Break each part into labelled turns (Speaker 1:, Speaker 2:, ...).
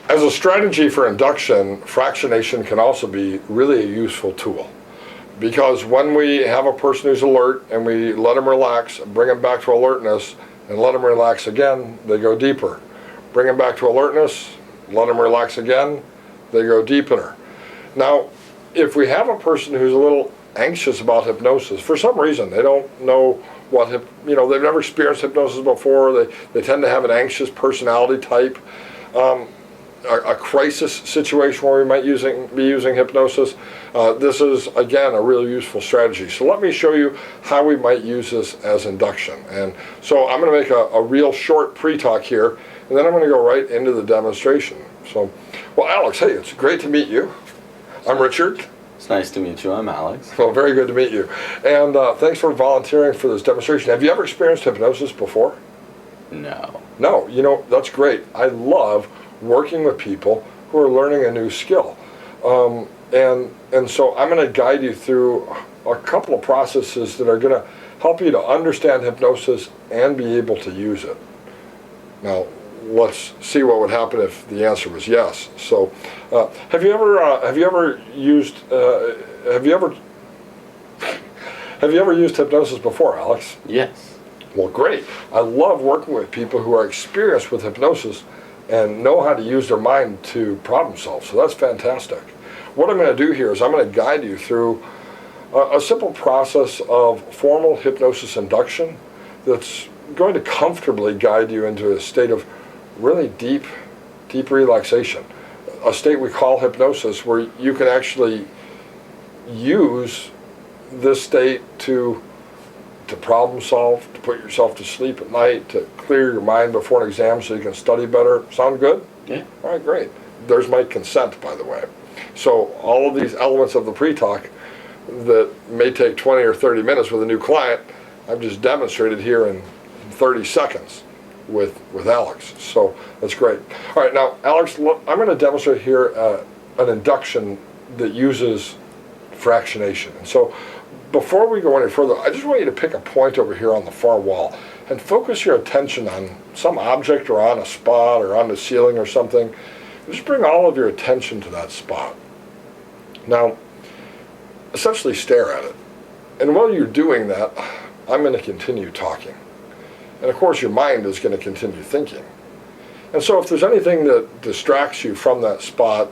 Speaker 1: As a strategy for induction, fractionation can also be really a useful tool. Because when we have a person who's alert and we let them relax, bring them back to alertness, and let them relax again, they go deeper. Bring them back to alertness, let them relax again, they go deeper. Now, if we have a person who's a little anxious about hypnosis, for some reason, they don't know what, they've never experienced hypnosis before, they tend to have an anxious personality type, a crisis situation where we might be using hypnosis, this is, again, a really useful strategy. So let me show you how we might use this as induction. And so I'm going to make a real short pre-talk here, and then I'm going to go right into the demonstration. So, well, Alex, hey, it's great to meet you. I'm Richard.
Speaker 2: It's nice to meet you. I'm Alex.
Speaker 1: Well, very good to meet you. And thanks for volunteering for this demonstration. Have you ever experienced hypnosis before?
Speaker 2: No.
Speaker 1: No, that's great. I love working with people who are learning a new skill. And so I'm going to guide you through a couple of processes that are going to help you to understand hypnosis and be able to use it. Now, let's see what would happen if the answer was yes. So, have you ever used hypnosis before, Alex?
Speaker 2: Yes.
Speaker 1: Well, great. I love working with people who are experienced with hypnosis and know how to use their mind to problem solve. So that's fantastic. What I'm going to do here is I'm going to guide you through a simple process of formal hypnosis induction that's going to comfortably guide you into a state of really deep relaxation, a state we call hypnosis, where you can actually use this state to problem solve, to put yourself to sleep at night, to clear your mind before an exam so you can study better. Sound good?
Speaker 2: Yeah.
Speaker 1: All right, great. There's my consent, by the way. So all of these elements of the pre-talk that may take 20 or 30 minutes with a new client, I've just demonstrated here in 30 seconds with Alex. So that's great. All right, now, Alex, look, I'm going to demonstrate here an induction that uses fractionation. And so before we go any further, I just want you to pick a point over here on the far wall and focus your attention on some object or on a spot or on the ceiling or something. Just bring all of your attention to that spot. Now, essentially stare at it. And while you're doing that, I'm going to continue talking. And of course, your mind is going to continue thinking. And so if there's anything that distracts you from that spot,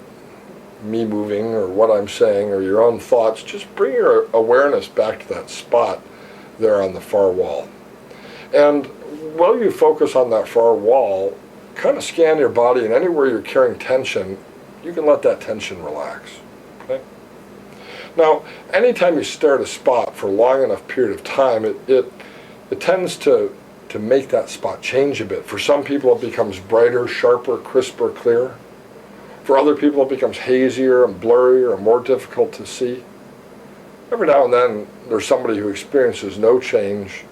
Speaker 1: me moving or what I'm saying or your own thoughts, just bring your awareness back to that spot there on the far wall. And while you focus on that far wall, kind of scan your body, and anywhere you're carrying tension, you can let that tension relax. Okay? Now, anytime you stare at a spot for a long enough period of time, it tends to make that spot change a bit. For some people, it becomes brighter, sharper, crisper, clearer. For other people, it becomes hazier and blurrier and more difficult to see. Every now and then, there's somebody who experiences no change.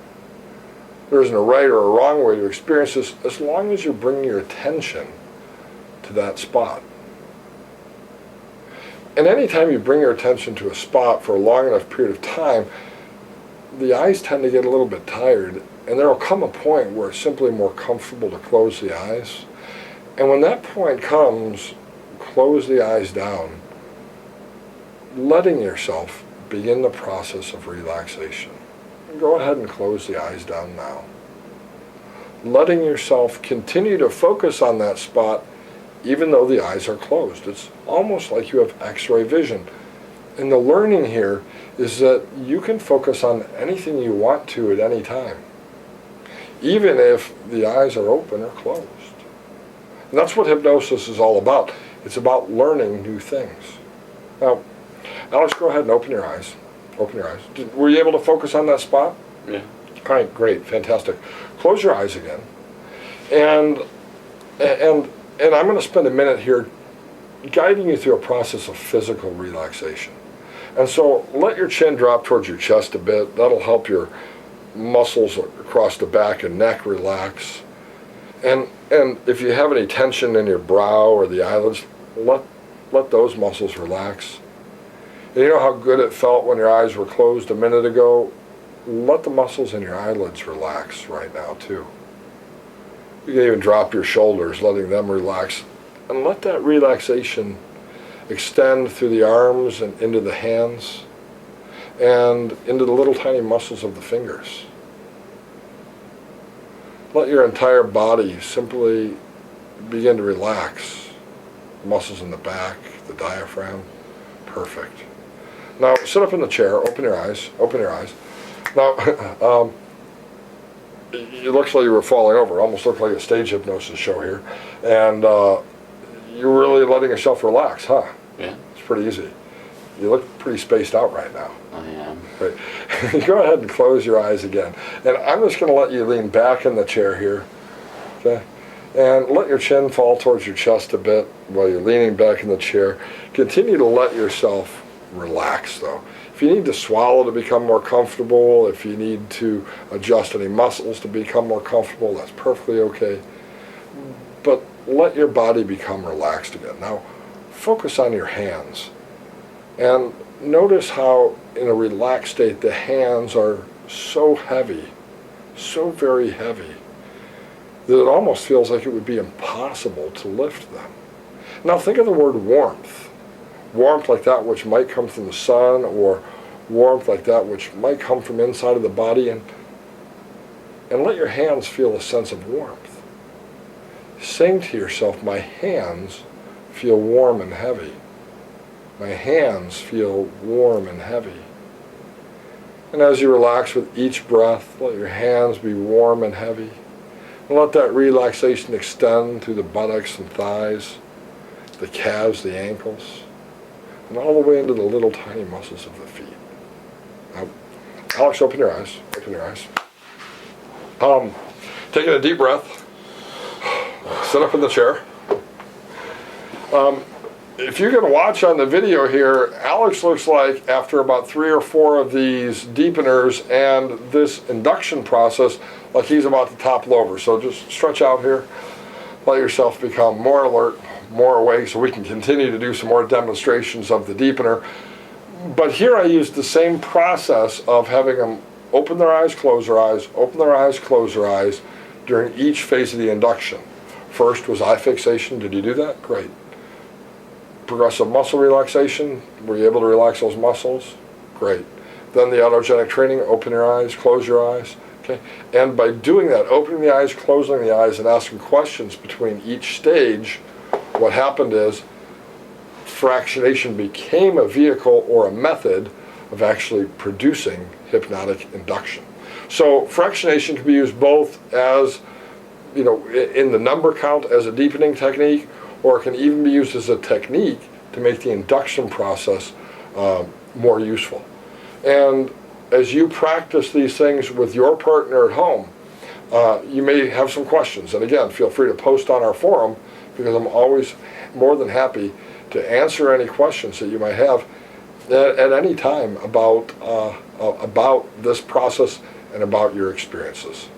Speaker 1: There isn't a right or a wrong way to experience this, as long as you bring your attention to that spot. And anytime you bring your attention to a spot for a long enough period of time, the eyes tend to get a little bit tired, and there will come a point where it's simply more comfortable to close the eyes. And when that point comes, close the eyes down, letting yourself begin the process of relaxation. Go ahead and close the eyes down now. Letting yourself continue to focus on that spot even though the eyes are closed. It's almost like you have X-ray vision. And the learning here is that you can focus on anything you want to at any time, even if the eyes are open or closed. And that's what hypnosis is all about. It's about learning new things. Now, Alex, go ahead and open your eyes. Open your eyes. Were you able to focus on that spot?
Speaker 2: Yeah.
Speaker 1: All right, great, fantastic. Close your eyes again. And I'm going to spend a minute here guiding you through a process of physical relaxation. And so let your chin drop towards your chest a bit. That'll help your muscles across the back and neck relax. And if you have any tension in your brow or the eyelids, let those muscles relax. And you know how good it felt when your eyes were closed a minute ago? Let the muscles in your eyelids relax right now too. You can even drop your shoulders, letting them relax and let that relaxation extend through the arms and into the hands and into the little tiny muscles of the fingers. Let your entire body simply begin to relax. Muscles in the back, the diaphragm. Perfect. Now sit up in the chair, open your eyes. Now, it looks like you were falling over. It almost looked like a stage hypnosis show here. And you're really letting yourself relax, huh?
Speaker 2: Yeah.
Speaker 1: It's pretty easy. You look pretty spaced out right now.
Speaker 2: I am.
Speaker 1: Right. Go ahead and close your eyes again. And I'm just going to let you lean back in the chair here. Okay? And let your chin fall towards your chest a bit while you're leaning back in the chair. Continue to let yourself relax, though. If you need to swallow to become more comfortable, if you need to adjust any muscles to become more comfortable, that's perfectly okay. But let your body become relaxed again. Now, focus on your hands. And notice how, in a relaxed state, the hands are so heavy, so very heavy, that it almost feels like it would be impossible to lift them. Now think of the word warmth. Warmth like that which might come from the sun, or warmth like that which might come from inside of the body, and let your hands feel a sense of warmth. Saying to yourself, my hands feel warm and heavy. My hands feel warm and heavy. And as you relax with each breath, let your hands be warm and heavy. And let that relaxation extend through the buttocks and thighs, the calves, the ankles, and all the way into the little tiny muscles of the feet. Now, Alex, open your eyes. Open your eyes. Taking a deep breath. Sit up in the chair. If you can watch on the video here, Alex looks like, after about 3 or 4 of these deepeners and this induction process, like he's about to topple over. So just stretch out here. Let yourself become more alert, more awake, so we can continue to do some more demonstrations of the deepener. But here I used the same process of having them open their eyes, close their eyes, open their eyes, close their eyes during each phase of the induction. First was eye fixation. Did you do that? Great. Progressive muscle relaxation. Were you able to relax those muscles? Great. Then the autogenic training, open your eyes, close your eyes. Okay. And by doing that, opening the eyes, closing the eyes, and asking questions between each stage, what happened is fractionation became a vehicle or a method of actually producing hypnotic induction. So fractionation can be used both as, in the number count as a deepening technique, or it can even be used as a technique to make the induction process more useful. And as you practice these things with your partner at home, you may have some questions. And again, feel free to post on our forum, because I'm always more than happy to answer any questions that you might have at any time about this process and about your experiences.